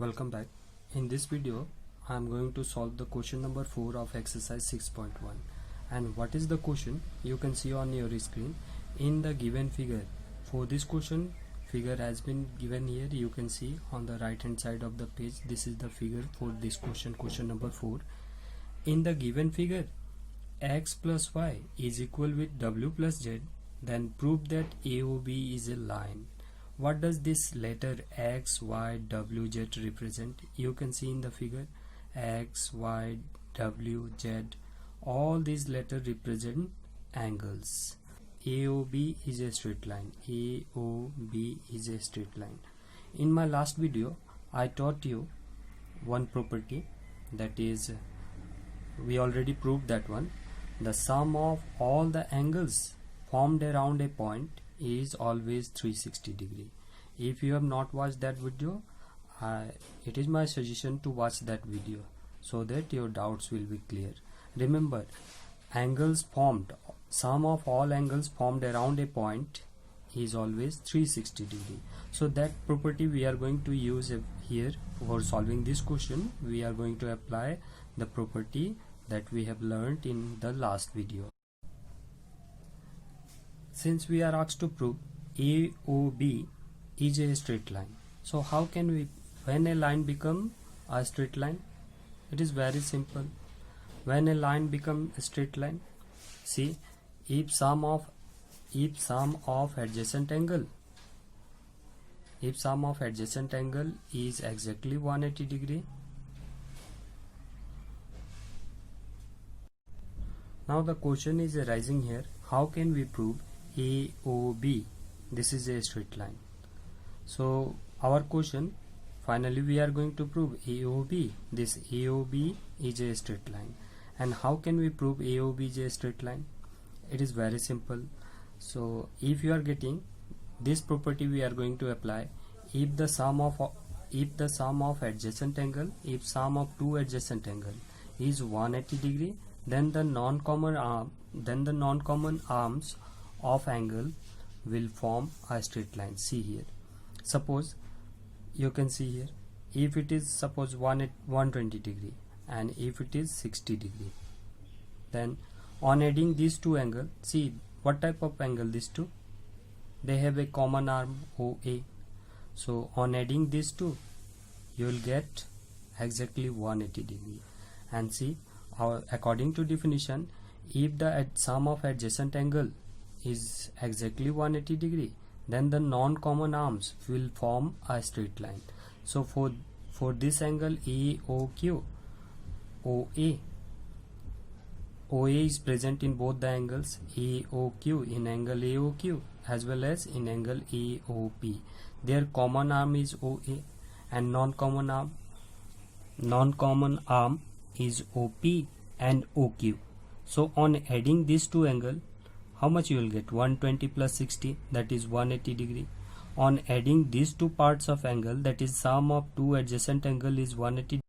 Welcome back. In this video I am going to solve the question number 4 of exercise 6.1. And what is the question? You can see on your screen in the given figure. For this question, figure has been given here. You can see on the right hand side of the page. This is the figure for this question number 4. In the given figure, x plus y is equal with w plus z. Then prove that AOB is a line. What does this letter x, y, w, z represent? You can see in the figure x, y, w, z. All these letters represent angles. AOB is a straight line. AOB is a straight line. In my last video, I taught you one property, that is, we already proved that one. The sum of all the angles formed around a point is always 360 degree. If you have not watched that video, it is my suggestion to watch that video so that your doubts will be clear. Remember, angles formed, sum of all angles formed around a point is always 360 degree. So that property we are going to use here for solving this question. We are going to apply the property that we have learned in the last video. Since we are asked to prove AOB is a straight line, so how can we, when a line become a straight line? It is very simple. When a line become a straight line, see, if sum of adjacent angle is exactly 180 degree. Now the question is arising here, how can we prove AOB? This is a straight line. So our question, finally we are going to prove AOB. This AOB is a straight line. And how can we prove AOB is a straight line? It is very simple. So if you are getting this property, we are going to apply. If the sum of adjacent angle, if sum of two adjacent angle is 180 degree, then the non-common arms of angle will form a straight line. See here, suppose you can see here, if it is suppose 120 degree and if it is 60 degree, then on adding these two angles, see what type of angle these two, they have a common arm OA. So on adding these two, you will get exactly 180 degree. And see, according to definition, if the sum of adjacent angle is exactly 180 degree, then the non-common arms will form a straight line. So for this angle AOQ, OA is present in both the angles AOQ, in angle AOQ as well as in angle AOP. Their common arm is OA and non-common arm is OP and OQ. So on adding these two angles, how much you will get? 120 plus 60, that is 180 degree. On adding these two parts of angle, that is sum of two adjacent angle is 180.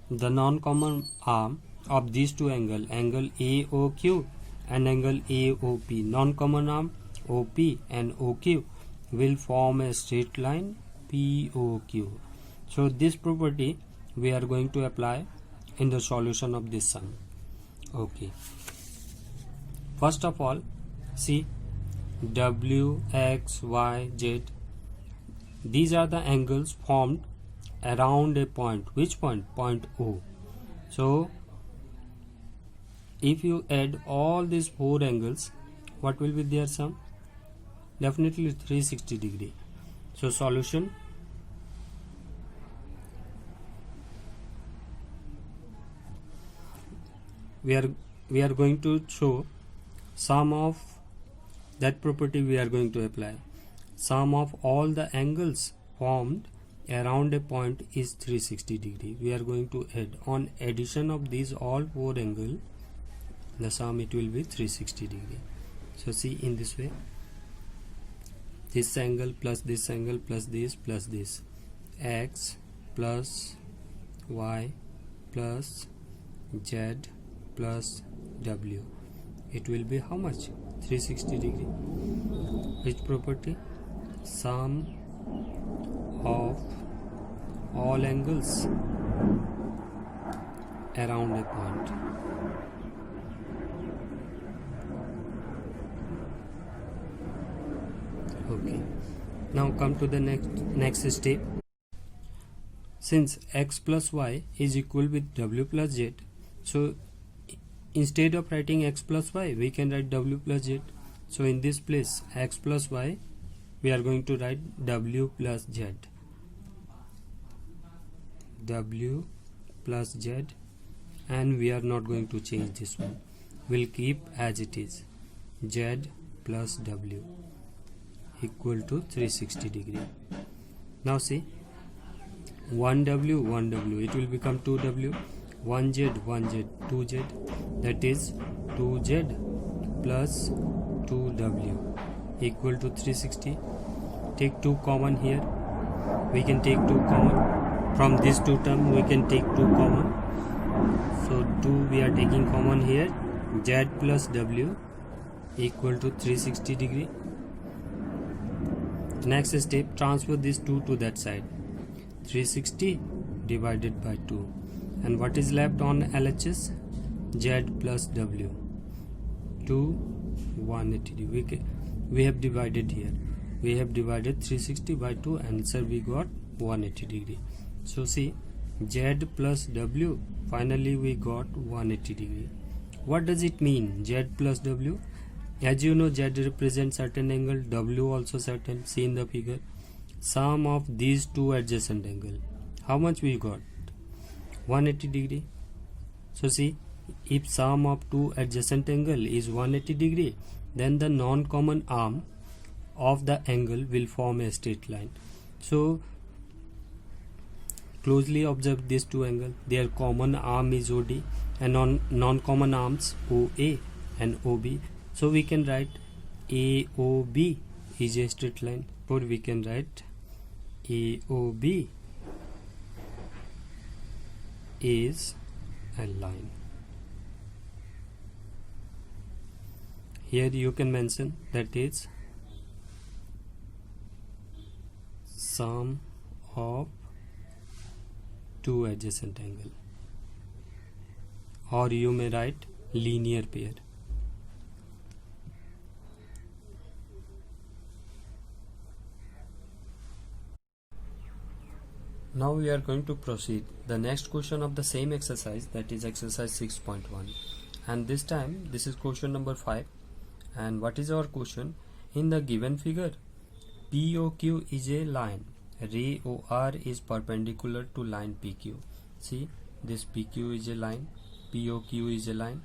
The non-common arm of these two angle AOQ and angle AOP, non-common arm OP and OQ will form a straight line POQ. So this property we are going to apply in the solution of this sum. Okay. First of all, see, W, X, Y, Z. These are the angles formed around a point. Which point? Point O. So, if you add all these four angles, what will be their sum? Definitely 360 degree. So, solution. We are going to show sum of that property we are going to apply. Sum of all the angles formed around a point is 360 degree. We are going to add, on addition of these all four angles, the sum it will be 360 degree. So see, in this way, this angle plus this angle plus this, x plus y plus z plus w, it will be how much? 360 degree. Which property? Sum of all angles around a point. Okay, now come to the next step. Since x plus y is equal with w plus z, so instead of writing x plus y, we can write w plus z. So in this place, x plus y, we are going to write w plus z. W plus z, and we are not going to change this one. We'll keep as it is. Z plus w equal to 360 degree. Now see, 1w, it will become 2w, 1z, 2z, that is 2z plus 2w equal to 360. Take 2 common here. We can take 2 common. From these two terms, we can take 2 common. So 2 we are taking common here. Z plus w equal to 360 degree. Next step, transfer this 2 to that side. 360 divided by 2. And what is left on LHS? Z plus w to 180 degree. We have divided here. We have divided 360 by 2, answer we got 180 degree. So see, Z plus w, finally we got 180 degree. What does it mean, Z plus w? As you know, Z represents certain angle, w also certain. See in the figure, sum of these two adjacent angle. How much we got? 180 degree. So see, if sum of two adjacent angle is 180 degree, then the non-common arm of the angle will form a straight line. So closely observe these two angles. Their common arm is OD and non-common arms OA and OB. So we can write AOB is a straight line, or we can write AOB is a line. Here you can mention that is sum of two adjacent angle, or you may write linear pair. Now we are going to proceed the next question of the same exercise, that is exercise 6.1, and this time this is question number 5. And what is our question? In the given figure, POQ is a line, ray OR is perpendicular to line PQ. See, this PQ is a line, POQ is a line,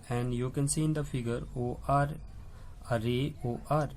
and you can see in the figure OR, a ray OR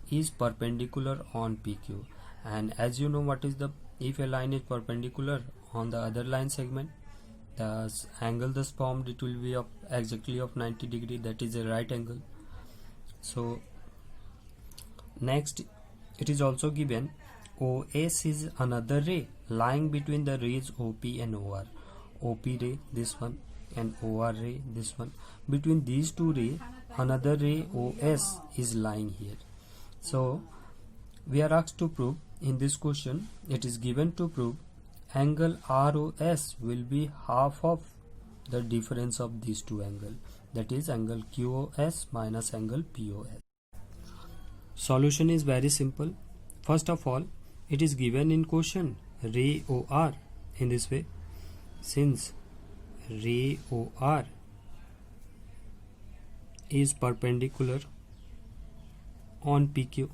is perpendicular on PQ. And as you know, what is the, if a line is perpendicular on the other line segment, the angle thus formed, it will be of exactly of 90 degree, that is a right angle. So next, it is also given OS is another ray lying between the rays OP and OR. OP ray, this one, and OR ray, this one. Between these two rays, another ray OS is lying here. So we are asked to prove, in this question it is given to prove angle ROS will be half of the difference of these two angles, that is angle QOS minus angle POS. Solution is very simple. First of all, it is given in question ray OR in this way. Since ray OR is perpendicular on PQ,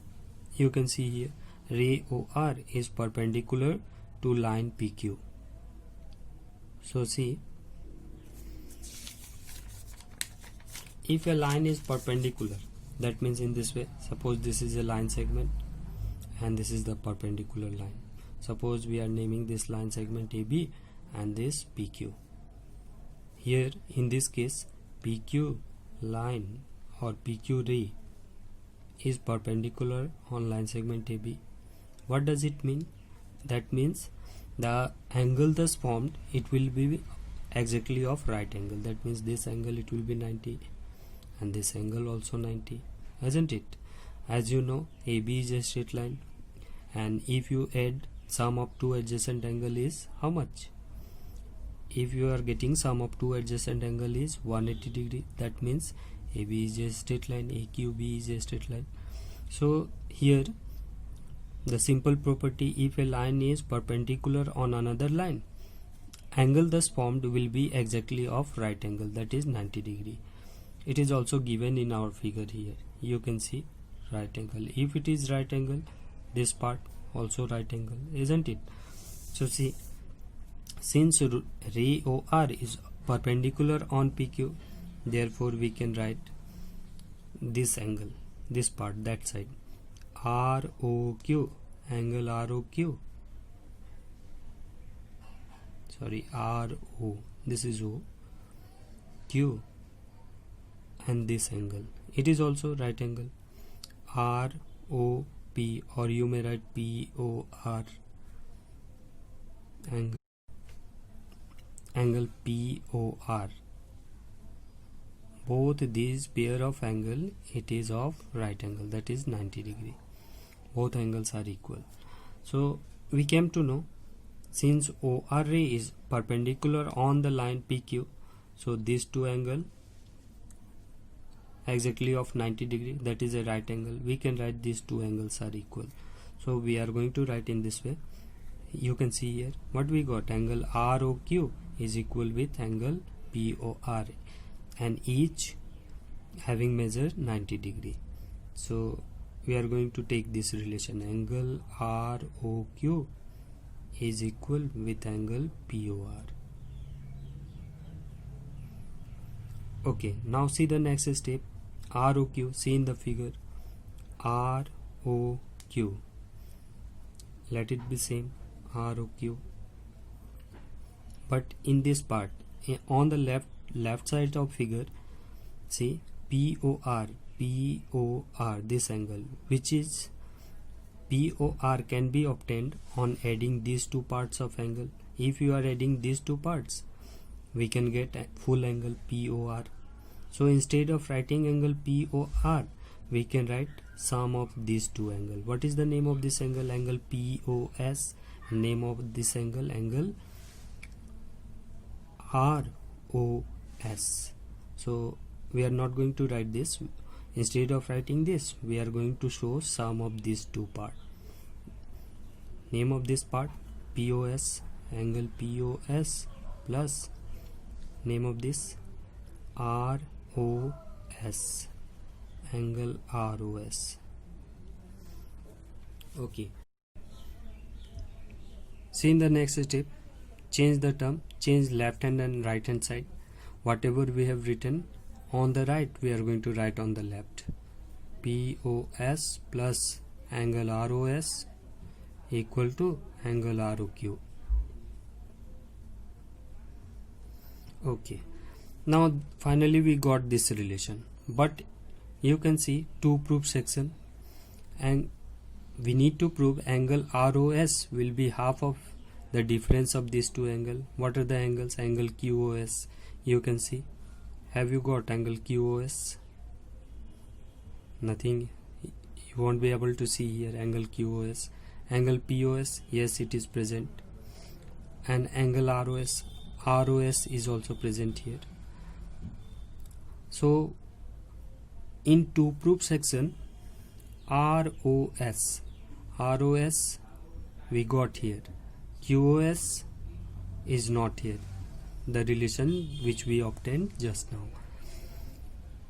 you can see here ray OR is perpendicular to line PQ. So see, if a line is perpendicular, that means in this way, suppose this is a line segment and this is the perpendicular line. Suppose we are naming this line segment AB and this PQ. Here in this case, PQ line or PQ ray is perpendicular on line segment AB. What does it mean? That means the angle thus formed, it will be exactly of right angle. That means this angle, it will be 90, and this angle also 90, isn't it? As you know, AB is a straight line, and if you add sum of two adjacent angle is how much? If you are getting sum of two adjacent angle is 180 degree, that means AB is a straight line, AQB is a straight line. So here the simple property, if a line is perpendicular on another line, angle thus formed will be exactly of right angle, that is 90 degree. It is also given in our figure here. You can see right angle. If it is right angle, this part also right angle, isn't it? So see, since ray OR is perpendicular on PQ, therefore we can write this angle, this part, that side, ROQ, angle ROQ, sorry, RO, this is O, Q, and this angle, it is also right angle, ROP, or you may write POR, angle POR. Both these pair of angle, it is of right angle, that is 90 degree. Both angles are equal. So we came to know, since OR ray is perpendicular on the line PQ, so these two angle exactly of 90 degree, that is a right angle. We can write these two angles are equal. So we are going to write in this way. You can see here what we got, angle ROQ is equal with angle POR, and each having measure 90 degree. So we are going to take this relation, angle ROQ is equal with angle POR. Okay, now see the next step, ROQ. See in the figure, ROQ, let it be same, ROQ, but in this part, on the left side of figure, see POR, this angle, which is POR can be obtained on adding these two parts of angle. If you are adding these two parts, we can get a full angle POR. So instead of writing angle POR, we can write sum of these two angles. What is the name of this angle? Angle POS. Name of this angle, angle ROS. So we are not going to write this. Instead of writing this, we are going to show sum of these two parts. Name of this part, POS, angle POS, plus name of this ROS, angle ROS. Okay. See in the next step, change the term, change left hand and right hand side. Whatever we have written on the right, we are going to write on the left. POS plus angle ROS equal to angle ROQ. Okay, now finally we got this relation, but you can see to prove section, and we need to prove angle ROS will be half of the difference of these two angles. What are the angles? Angle QOS. You can see. Have you got angle QOS? Nothing. You won't be able to see here angle QOS. Angle POS, yes, it is present. And angle ROS is also present here. So in to prove section, ROS we got here, QOS is not here, the relation which we obtained just now.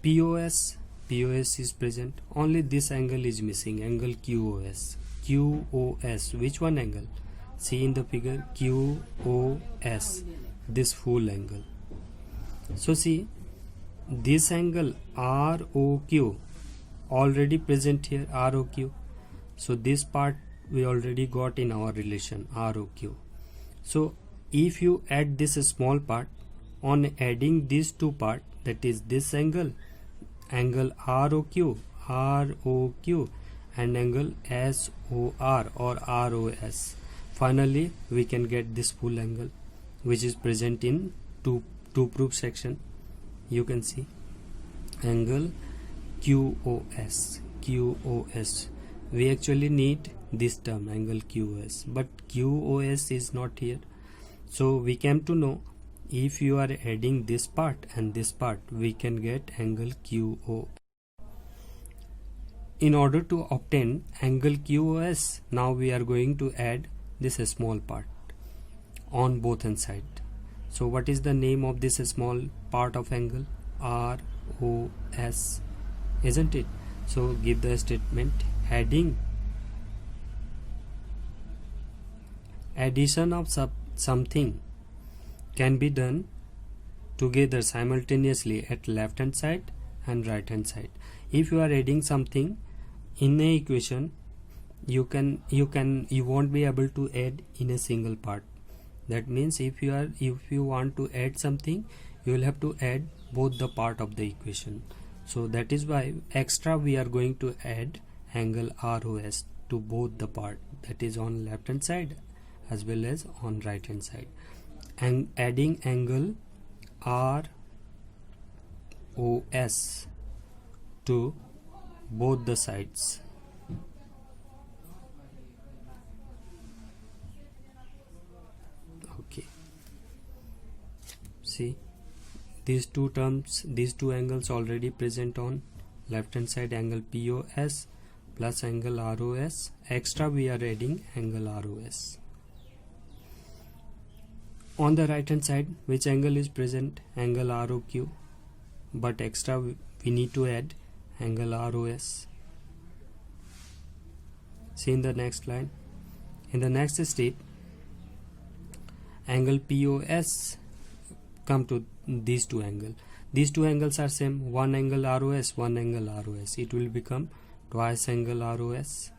POS is present, only this angle is missing, angle QOS. Which one angle? See in the figure, QOS, this full angle. So see, this angle ROQ already present here, ROQ. So this part we already got in our relation, ROQ. So if you add this small part, on adding these two parts, that is this angle ROQ, and angle SOR or ROS, finally we can get this full angle which is present in to prove section. You can see angle QOS, we actually need this term angle QoS, but QoS is not here. So we came to know if you are adding this part and this part, we can get angle QO. In order to obtain angle QoS, now we are going to add this small part on both hand side. So what is the name of this small part of angle? ROS, isn't it? So give the statement adding addition of something can be done together simultaneously at left hand side and right hand side. If you are adding something in a equation, you won't be able to add in a single part. That means if you want to add something, you will have to add both the part of the equation. So that is why extra we are going to add angle ROS to both the part, that is on left hand side as well as on right hand side, and adding angle ROS to both the sides. Okay, see these two terms, these two angles already present on left hand side, angle POS plus angle ROS. Extra we are adding angle ROS. On the right hand side, which angle is present? Angle ROQ, but extra we need to add angle ROS. See in the next line, in the next step, angle POS come to these two angles. These two angles are same, one angle ROS, one angle ROS. It will become twice angle ROS,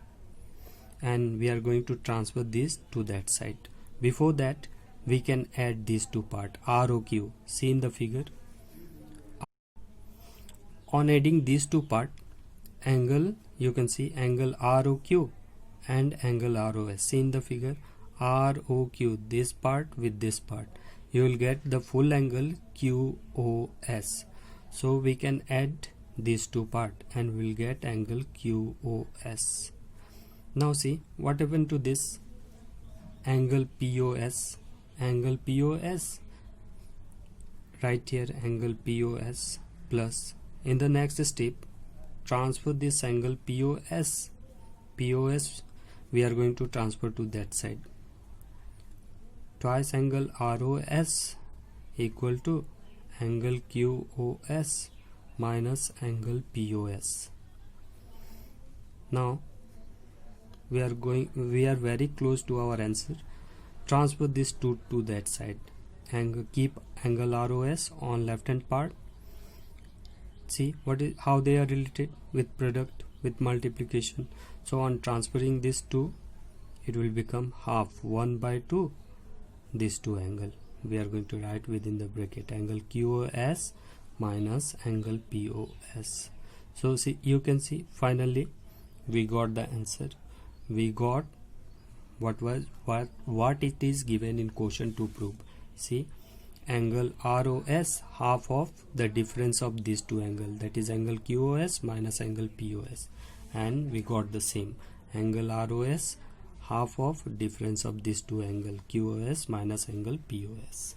and we are going to transfer this to that side. Before that, we can add these two parts, ROQ. See in the figure. On adding these two parts, angle, you can see angle ROQ and angle ROS. See in the figure, ROQ, this part with this part, you will get the full angle QoS. So we can add these two parts and we will get angle QoS. Now see what happened to this angle POS. Angle POS, right here angle POS plus, in the next step transfer this angle POS we are going to transfer to that side. Twice angle ROS equal to angle QoS minus angle POS. Now we are very close to our answer. Transfer this to that side. Keep angle ROS on left hand part. See how they are related with product, with multiplication. So on transferring this 2, it will become half 1/2 these two angle. We are going to write within the bracket angle QoS minus angle POS. So see, you can see finally we got the answer. We got what it is given in question to prove. See, angle ROS half of the difference of these two angles, that is angle QoS minus angle POS, and we got the same angle ROS half of difference of these two angles, QoS minus angle POS.